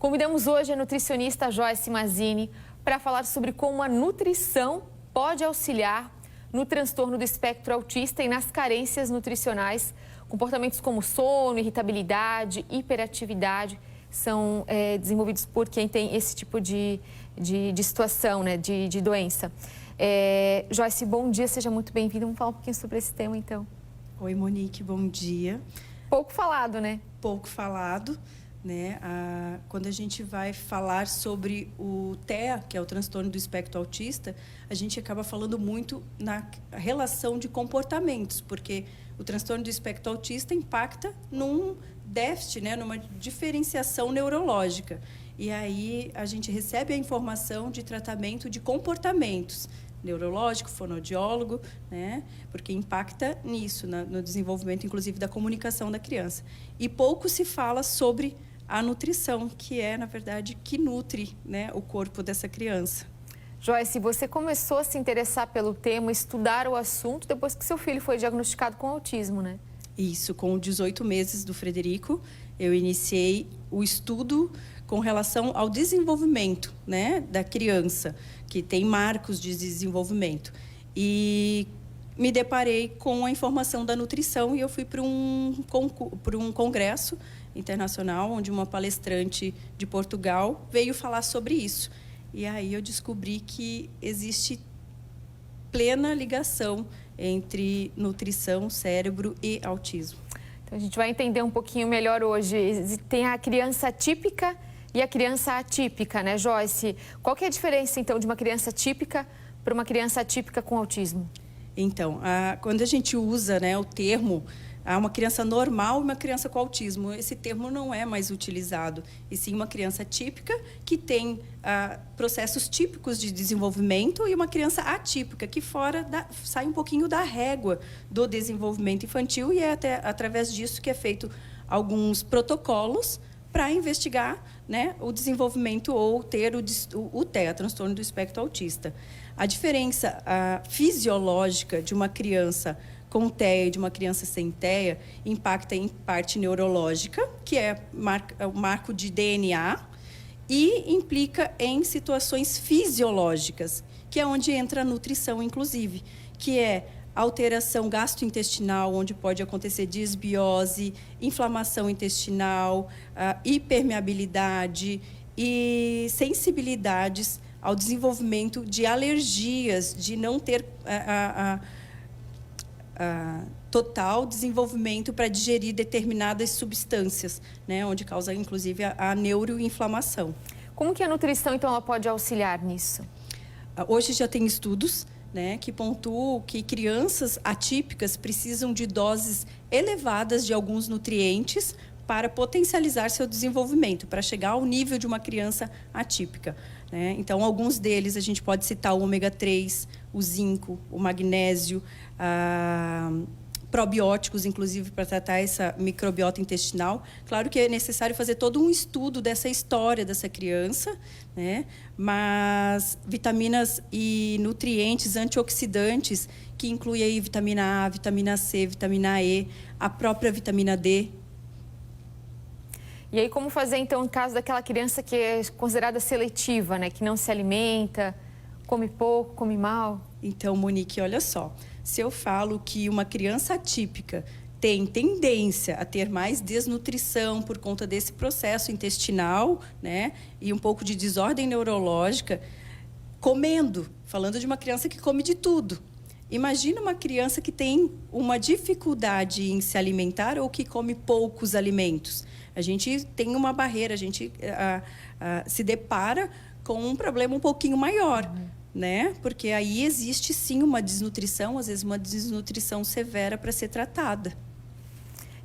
Convidamos hoje a nutricionista Joyce Mazzini para falar sobre como a nutrição pode auxiliar no transtorno do espectro autista e nas carências nutricionais. Comportamentos como sono, irritabilidade, hiperatividade são desenvolvidos por quem tem esse tipo de situação, né, de doença. Joyce, bom dia, seja muito bem-vinda. Vamos falar um pouquinho sobre esse tema, então. Oi, Monique, bom dia. Pouco falado, né? Pouco falado, né? Quando a gente vai falar sobre o TEA, que é o transtorno do espectro autista, a gente acaba falando muito na relação de comportamentos, porque o transtorno do espectro autista impacta num déficit, né? Numa diferenciação neurológica. E aí a gente recebe a informação de tratamento de comportamentos, neurológico, fonoaudiólogo, né? Porque impacta nisso, no desenvolvimento, inclusive, da comunicação da criança. E pouco se fala sobre a nutrição, que é, na verdade, que nutre, né, o corpo dessa criança. Joyce, você começou a se interessar pelo tema, estudar o assunto, depois que seu filho foi diagnosticado com autismo, né? Isso, com 18 meses do Frederico, eu iniciei o estudo com relação ao desenvolvimento, né, da criança, que tem marcos de desenvolvimento. E me deparei com a informação da nutrição e eu fui para um congresso internacional, onde uma palestrante de Portugal veio falar sobre isso. E aí eu descobri que existe plena ligação entre nutrição, cérebro e autismo. Então, a gente vai entender um pouquinho melhor hoje. Tem a criança típica e a criança atípica, né, Joyce? Qual que é a diferença, então, de uma criança típica para uma criança atípica com autismo? Então, quando a gente usa, né, o termo uma criança normal e uma criança com autismo, esse termo não é mais utilizado. E sim uma criança típica que tem processos típicos de desenvolvimento e uma criança atípica, que sai um pouquinho da régua do desenvolvimento infantil, e é até através disso que é feito alguns protocolos para investigar, né, o desenvolvimento ou ter o TEA, transtorno do espectro autista. A diferença fisiológica de uma criança com TEA e de uma criança sem TEA impacta em parte neurológica, que é o marco de DNA, e implica em situações fisiológicas, que é onde entra a nutrição, inclusive, que é alteração gastrointestinal, onde pode acontecer disbiose, inflamação intestinal, hipermeabilidade e sensibilidades ao desenvolvimento de alergias, de não ter total desenvolvimento para digerir determinadas substâncias, né, onde causa, inclusive, a neuroinflamação. Como que a nutrição, então, ela pode auxiliar nisso? Hoje já tem estudos, né, que pontuam que crianças atípicas precisam de doses elevadas de alguns nutrientes para potencializar seu desenvolvimento, para chegar ao nível de uma criança atípica, né? Então, alguns deles a gente pode citar o ômega 3, o zinco, o magnésio, probióticos, inclusive, para tratar essa microbiota intestinal. Claro que é necessário fazer todo um estudo dessa história dessa criança, né? Mas vitaminas e nutrientes antioxidantes, que inclui aí vitamina A, vitamina C, vitamina E, a própria vitamina D. E aí, como fazer, então, no caso daquela criança que é considerada seletiva, né? Que não se alimenta, come pouco, come mal? Então, Monique, olha só. Se eu falo que uma criança atípica tem tendência a ter mais desnutrição por conta desse processo intestinal, né? E um pouco de desordem neurológica, falando de uma criança que come de tudo. Imagina uma criança que tem uma dificuldade em se alimentar ou que come poucos alimentos. A gente tem uma barreira, a gente se depara com um problema um pouquinho maior, né? Porque aí existe sim uma desnutrição, às vezes uma desnutrição severa para ser tratada.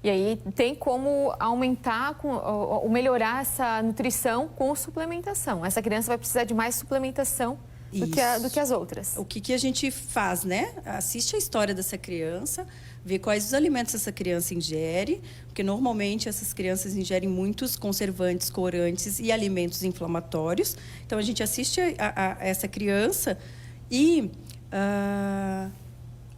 E aí tem como aumentar, ou melhorar essa nutrição com suplementação. Essa criança vai precisar de mais suplementação do que as outras. O que a gente faz, né? Assiste a história dessa criança, vê quais os alimentos essa criança ingere, porque normalmente essas crianças ingerem muitos conservantes, corantes e alimentos inflamatórios. Então, a gente assiste a essa criança e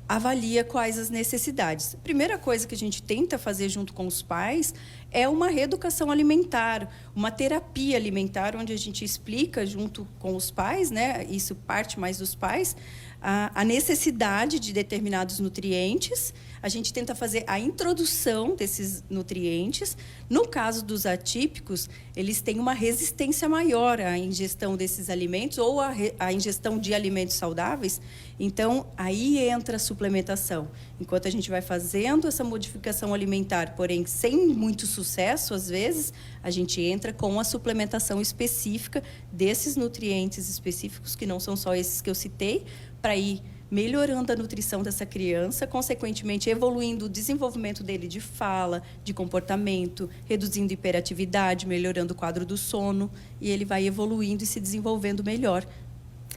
avalia quais as necessidades. A primeira coisa que a gente tenta fazer junto com os pais é uma reeducação alimentar, uma terapia alimentar, onde a gente explica junto com os pais, né, isso parte mais dos pais, a necessidade de determinados nutrientes. A gente tenta fazer a introdução desses nutrientes. No caso dos atípicos, eles têm uma resistência maior à ingestão desses alimentos ou à ingestão de alimentos saudáveis. Então, aí entra a suplementação. Enquanto a gente vai fazendo essa modificação alimentar, porém sem muito sucesso, às vezes, a gente entra com a suplementação específica desses nutrientes específicos, que não são só esses que eu citei, para ir melhorando a nutrição dessa criança, consequentemente evoluindo o desenvolvimento dele de fala, de comportamento, reduzindo hiperatividade, melhorando o quadro do sono, e ele vai evoluindo e se desenvolvendo melhor.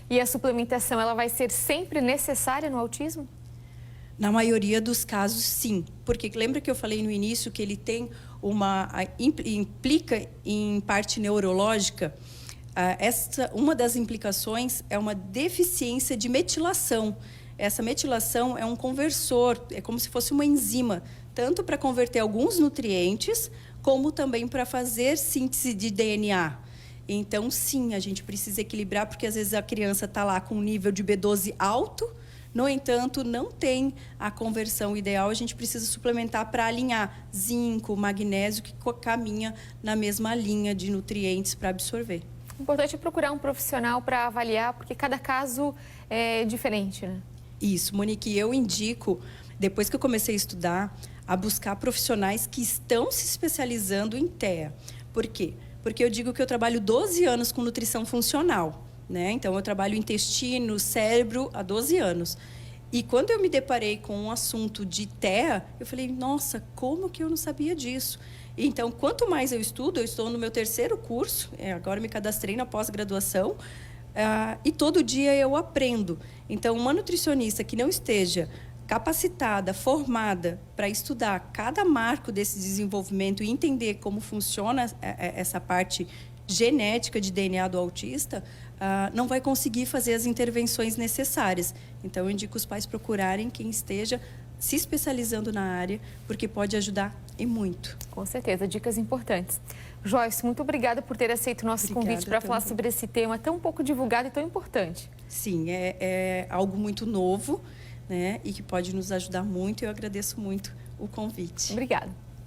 E a suplementação, ela vai ser sempre necessária no autismo? Na maioria dos casos, sim. Porque lembra que eu falei no início que ele tem implica em parte neurológica? Uma das implicações é uma deficiência de metilação. Essa metilação é um conversor, é como se fosse uma enzima, tanto para converter alguns nutrientes, como também para fazer síntese de DNA. Então, sim, a gente precisa equilibrar, porque às vezes a criança está lá com um nível de B12 alto, no entanto, não tem a conversão ideal, a gente precisa suplementar para alinhar zinco, magnésio, que caminha na mesma linha de nutrientes para absorver. O importante é procurar um profissional para avaliar, porque cada caso é diferente, né? Isso, Monique, eu indico, depois que eu comecei a estudar, a buscar profissionais que estão se especializando em TEA. Por quê? Porque eu digo que eu trabalho 12 anos com nutrição funcional, né? Então, eu trabalho intestino, cérebro há 12 anos. E quando eu me deparei com um assunto de TEA, eu falei, nossa, como que eu não sabia disso? Então, quanto mais eu estudo, eu estou no meu 3º curso, agora me cadastrei na pós-graduação, e todo dia eu aprendo. Então, uma nutricionista que não esteja capacitada, formada para estudar cada marco desse desenvolvimento e entender como funciona essa parte genética de DNA do autista, não vai conseguir fazer as intervenções necessárias. Então, eu indico os pais procurarem quem esteja se especializando na área, porque pode ajudar e muito. Com certeza, dicas importantes. Joyce, muito obrigada por ter aceito o nosso convite para falar sobre esse tema tão pouco divulgado e tão importante. Sim, é algo muito novo, né, e que pode nos ajudar muito. Eu agradeço muito o convite. Obrigada.